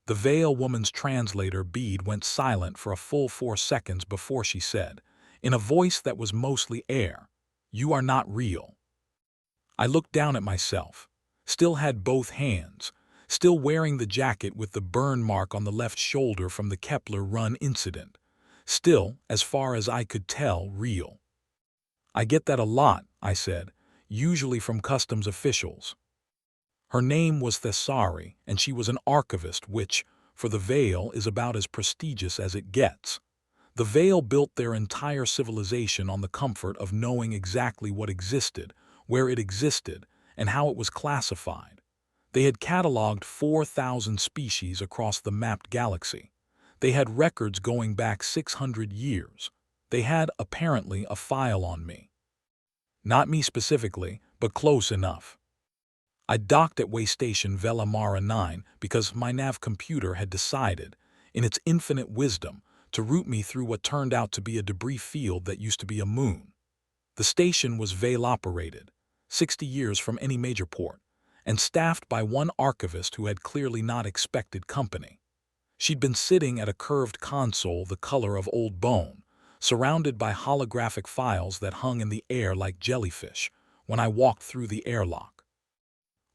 The Veil Woman's translator bead went silent for a full 4 seconds before she said, in a voice that was mostly air, "You are not real." I looked down at myself, still had both hands, still wearing the jacket with the burn mark on the left shoulder from the Kepler Run incident, still, as far as I could tell, real. "I get that a lot," I said, "usually from customs officials." Her name was Thessari, and she was an archivist, which, for the Veil, is about as prestigious as it gets. The Veil built their entire civilization on the comfort of knowing exactly what existed, where it existed, and how it was classified. They had cataloged 4,000 species across the mapped galaxy. They had records going back 600 years. They had, apparently, a file on me. Not me specifically, but close enough. I docked at way station Vela Mara 9 because my nav computer had decided, in its infinite wisdom, to route me through what turned out to be a debris field that used to be a moon. The station was Veil-operated, 60 years from any major port, and staffed by one archivist who had clearly not expected company. She'd been sitting at a curved console the color of old bone, surrounded by holographic files that hung in the air like jellyfish, when I walked through the airlock.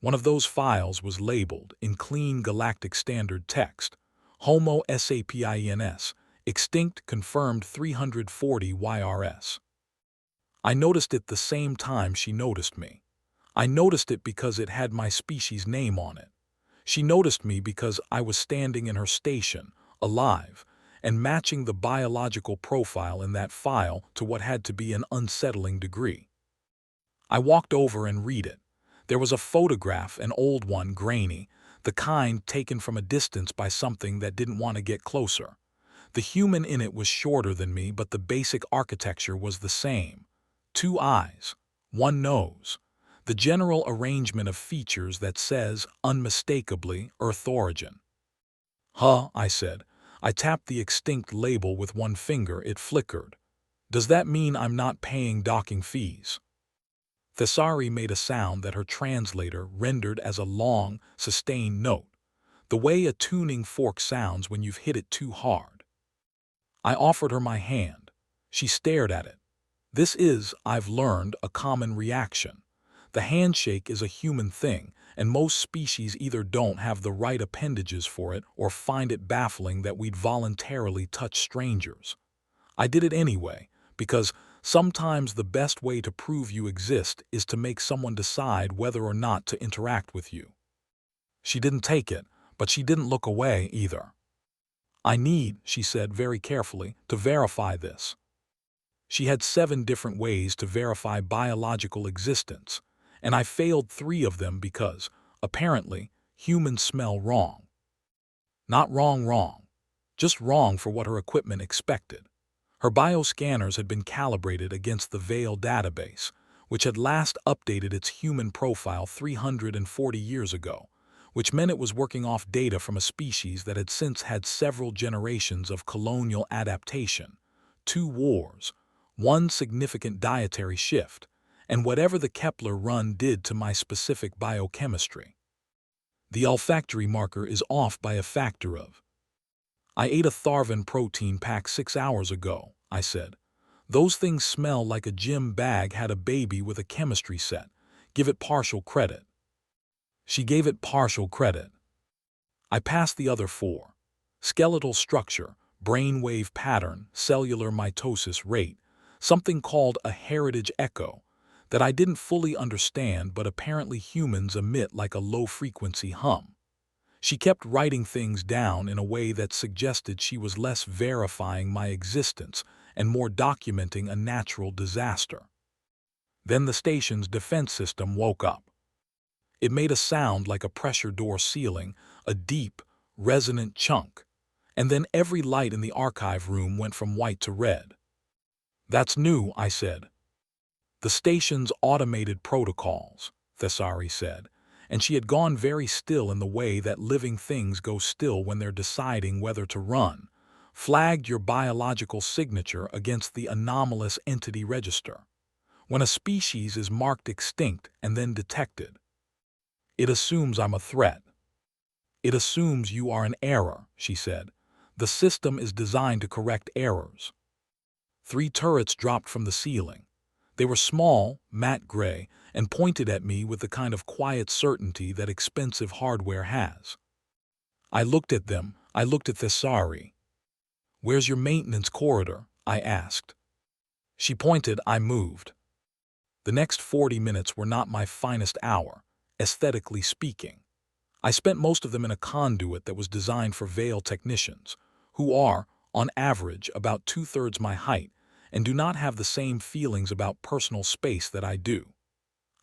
One of those files was labeled, in clean Galactic standard text, Homo sapiens, extinct confirmed 340 YRS. I noticed it the same time she noticed me. I noticed it because it had my species name on it. She noticed me because I was standing in her station, alive, and matching the biological profile in that file to what had to be an unsettling degree. I walked over and read it. There was a photograph, an old one, grainy, the kind taken from a distance by something that didn't want to get closer. The human in it was shorter than me, but the basic architecture was the same. 2 eyes, 1 nose, the general arrangement of features that says, unmistakably, Earth origin. "Huh," I said. I tapped the extinct label with one finger. It flickered. "Does that mean I'm not paying docking fees?" Thessari made a sound that her translator rendered as a long, sustained note, the way a tuning fork sounds when you've hit it too hard. I offered her my hand. She stared at it. This is, I've learned, a common reaction. The handshake is a human thing, and most species either don't have the right appendages for it or find it baffling that we'd voluntarily touch strangers. I did it anyway, because sometimes the best way to prove you exist is to make someone decide whether or not to interact with you. She didn't take it, but she didn't look away either. "I need," she said very carefully, "to verify this." She had 7 different ways to verify biological existence, and I failed 3 of them because, apparently, humans smell wrong. Not wrong, just wrong for what her equipment expected. Her bioscanners had been calibrated against the Veil database, which had last updated its human profile 340 years ago, which meant it was working off data from a species that had since had several generations of colonial adaptation, 2 wars, 1 significant dietary shift, and whatever the Kepler Run did to my specific biochemistry. The olfactory marker is off by a factor of. "I ate a Tharvan protein pack 6 hours ago," I said. "Those things smell like a gym bag had a baby with a chemistry set. Give it partial credit." She gave it partial credit. I passed the other 4. Skeletal structure, brainwave pattern, cellular mitosis rate, something called a heritage echo, that I didn't fully understand but apparently humans emit like a low-frequency hum. She kept writing things down in a way that suggested she was less verifying my existence and more documenting a natural disaster. Then the station's defense system woke up. It made a sound like a pressure door sealing, a deep, resonant chunk, and then every light in the archive room went from white to red. "That's new," I said. "The station's automated protocols," Thessari said, and she had gone very still in the way that living things go still when they're deciding whether to run, flagged your biological signature against the anomalous entity register. When a species is marked extinct and then detected, it assumes I'm a threat. It assumes you are an error, she said. The system is designed to correct errors. 3 turrets dropped from the ceiling. They were small, matte gray, and pointed at me with the kind of quiet certainty that expensive hardware has. I looked at them. I looked at Thessari. "Where's your maintenance corridor?" I asked. She pointed. I moved. The next 40 minutes were not my finest hour, aesthetically speaking. I spent most of them in a conduit that was designed for Veil technicians, who are, on average, about 2/3 my height and do not have the same feelings about personal space that I do.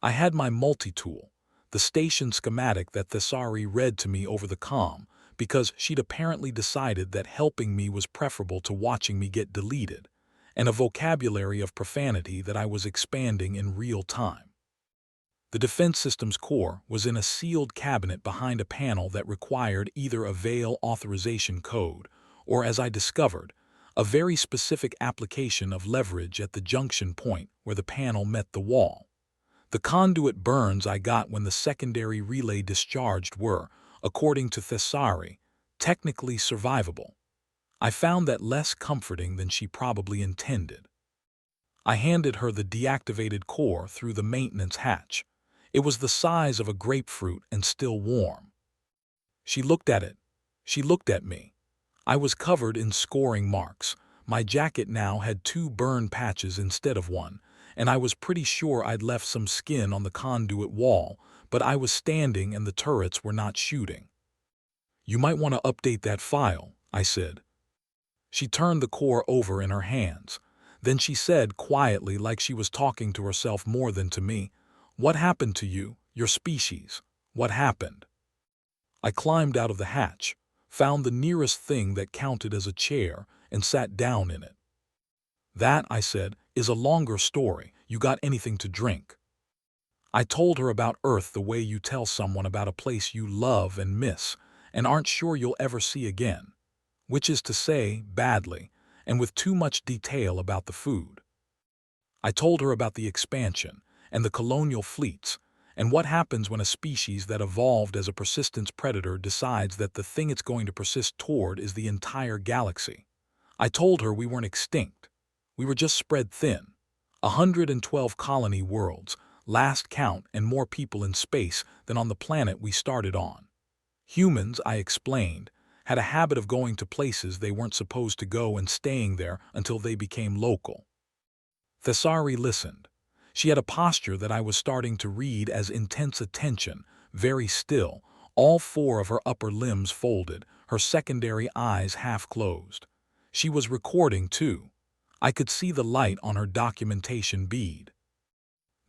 I had my multi-tool, the station schematic that Thessari read to me over the comm, because she'd apparently decided that helping me was preferable to watching me get deleted, and a vocabulary of profanity that I was expanding in real time. The defense systems core was in a sealed cabinet behind a panel that required either a Veil authorization code or, as I discovered, a very specific application of leverage at the junction point where the panel met the wall. The conduit burns I got when the secondary relay discharged were, according to Thessari, technically survivable. I found that less comforting than she probably intended. I handed her the deactivated core through the maintenance hatch. It was the size of a grapefruit and still warm. She looked at it. She looked at me. I was covered in scoring marks. My jacket now had 2 burn patches instead of 1, and I was pretty sure I'd left some skin on the conduit wall, but I was standing and the turrets were not shooting. "You might want to update that file," I said. She turned the core over in her hands. Then she said quietly, like she was talking to herself more than to me, "What happened to you, your species? What happened?" I climbed out of the hatch, found the nearest thing that counted as a chair, and sat down in it. "That," I said, "is a longer story. You got anything to drink?" I told her about Earth the way you tell someone about a place you love and miss, and aren't sure you'll ever see again. Which is to say, badly, and with too much detail about the food. I told her about the expansion, and the colonial fleets, and what happens when a species that evolved as a persistence predator decides that the thing it's going to persist toward is the entire galaxy. I told her we weren't extinct. We were just spread thin. 112 colony worlds, last count, and more people in space than on the planet we started on. Humans, I explained, had a habit of going to places they weren't supposed to go and staying there until they became local. Thessari listened. She had a posture that I was starting to read as intense attention, very still, all 4 of her upper limbs folded, her secondary eyes half closed. She was recording, too. I could see the light on her documentation bead.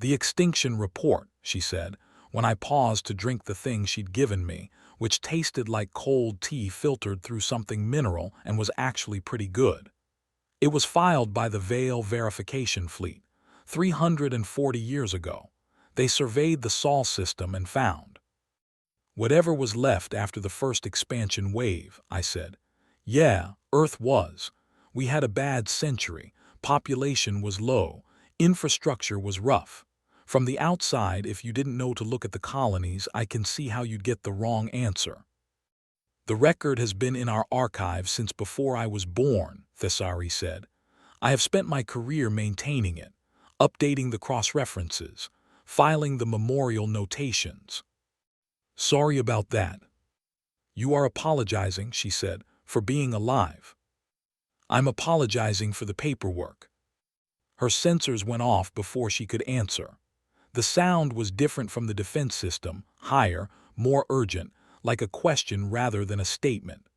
"The extinction report," she said, when I paused to drink the thing she'd given me, which tasted like cold tea filtered through something mineral and was actually pretty good. It was filed by the Veil Verification Fleet, 340 years ago. They surveyed the Sol system and found whatever was left after the first expansion wave, I said. "Yeah, Earth was. We had a bad century, population was low, infrastructure was rough. From the outside, if you didn't know to look at the colonies, I can see how you'd get the wrong answer. The record has been in our archives since before I was born," Thessari said. "I have spent my career maintaining it, updating the cross-references, filing the memorial notations." "Sorry about that." "You are apologizing," she said, "for being alive." "I'm apologizing for the paperwork." Her sensors went off before she could answer. The sound was different from the defense system, higher, more urgent, like a question rather than a statement.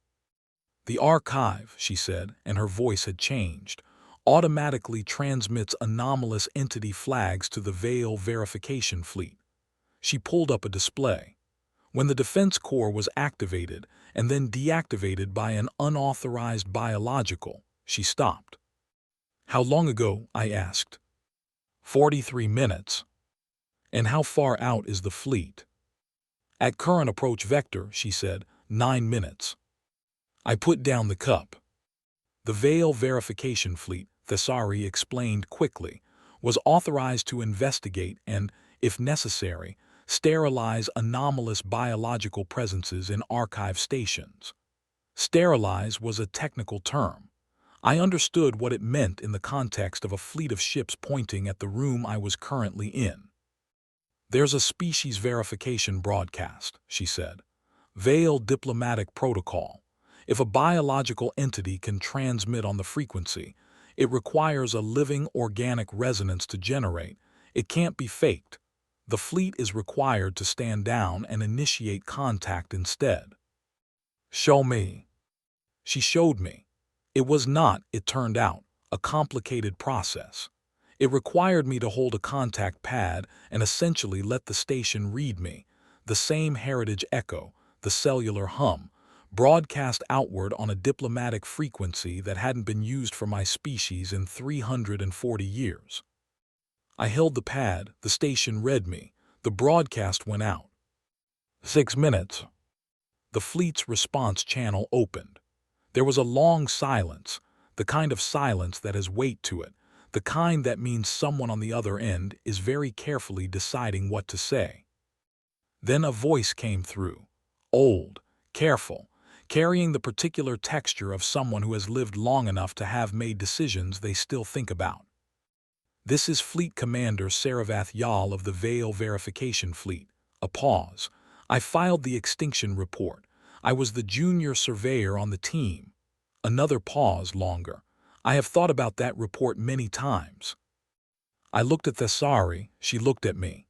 "The archive," she said, and her voice had changed, "automatically transmits anomalous entity flags to the Veil Verification Fleet." She pulled up a display. When the Defense Corps was activated and then deactivated by an unauthorized biological, she stopped. "How long ago?" I asked. 43 minutes. "And how far out is the fleet?" "At current approach vector," she said, 9 minutes. I put down the cup. The Veil Verification Fleet, Thessari explained quickly, was authorized to investigate and, if necessary, sterilize anomalous biological presences in archive stations. Sterilize was a technical term. I understood what it meant in the context of a fleet of ships pointing at the room I was currently in. "There's a species verification broadcast," she said. "Veil diplomatic protocol. If a biological entity can transmit on the frequency, it requires a living organic resonance to generate. It can't be faked. The fleet is required to stand down and initiate contact instead." "Show me." She showed me. It was not, it turned out, a complicated process. It required me to hold a contact pad and essentially let the station read me, the same heritage echo, the cellular hum, broadcast outward on a diplomatic frequency that hadn't been used for my species in 340 years. I held the pad, the station read me, the broadcast went out. 6 minutes. The fleet's response channel opened. There was a long silence, the kind of silence that has weight to it, the kind that means someone on the other end is very carefully deciding what to say. Then a voice came through, old, careful, carrying the particular texture of someone who has lived long enough to have made decisions they still think about. "This is Fleet Commander Saravath Yal of the Veil Verification Fleet." A pause. "I filed the extinction report. I was the junior surveyor on the team." Another pause, longer. "I have thought about that report many times." I looked at Thessari, she looked at me.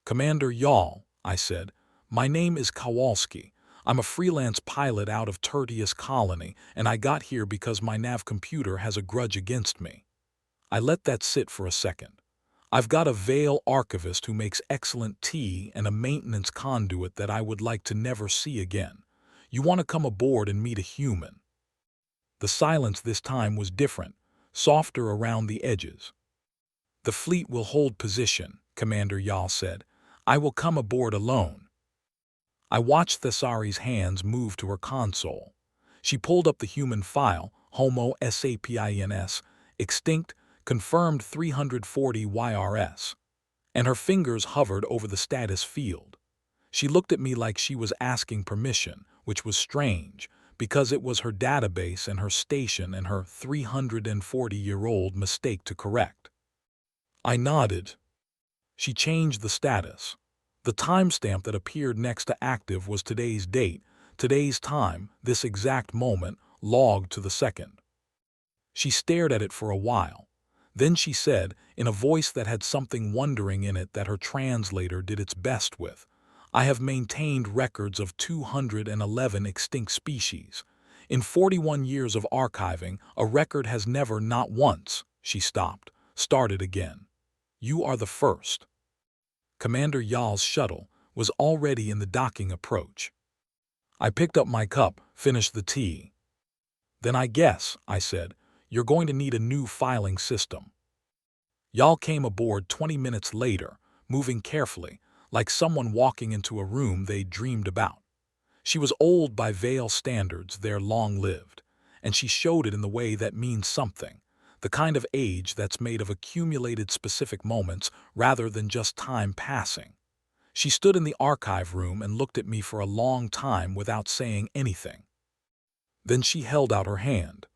"Commander Yal," I said, "my name is Kowalski. I'm a freelance pilot out of Tertius Colony, and I got here because my nav computer has a grudge against me." I let that sit for a second. "I've got a Veil archivist who makes excellent tea and a maintenance conduit that I would like to never see again. You want to come aboard and meet a human?" The silence this time was different, softer around the edges. "The fleet will hold position," Commander Yal said. "I will come aboard alone." I watched Thessari's hands move to her console. She pulled up the human file, Homo sapins, extinct, confirmed 340 YRS, and her fingers hovered over the status field. She looked at me like she was asking permission, which was strange, because it was her database and her station and her 340-year-old mistake to correct. I nodded. She changed the status. The timestamp that appeared next to active was today's date, today's time, this exact moment, logged to the second. She stared at it for a while. Then she said, in a voice that had something wondering in it that her translator did its best with, "I have maintained records of 211 extinct species. In 41 years of archiving, a record has never, not once," she stopped, started again. "You are the first." Commander Yal's shuttle was already in the docking approach. I picked up my cup, finished the tea. "Then I guess," I said, "you're going to need a new filing system." Yal came aboard 20 minutes later, moving carefully, like someone walking into a room they'd dreamed about. She was old by Veil standards, they're long-lived, and she showed it in the way that means something, the kind of age that's made of accumulated specific moments rather than just time passing. She stood in the archive room and looked at me for a long time without saying anything. Then she held out her hand.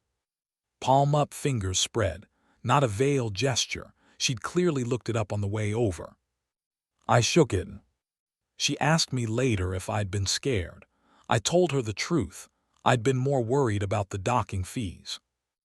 Palm up, fingers spread, not a Veil gesture. She'd clearly looked it up on the way over. I shook it. She asked me later if I'd been scared. I told her the truth. I'd been more worried about the docking fees.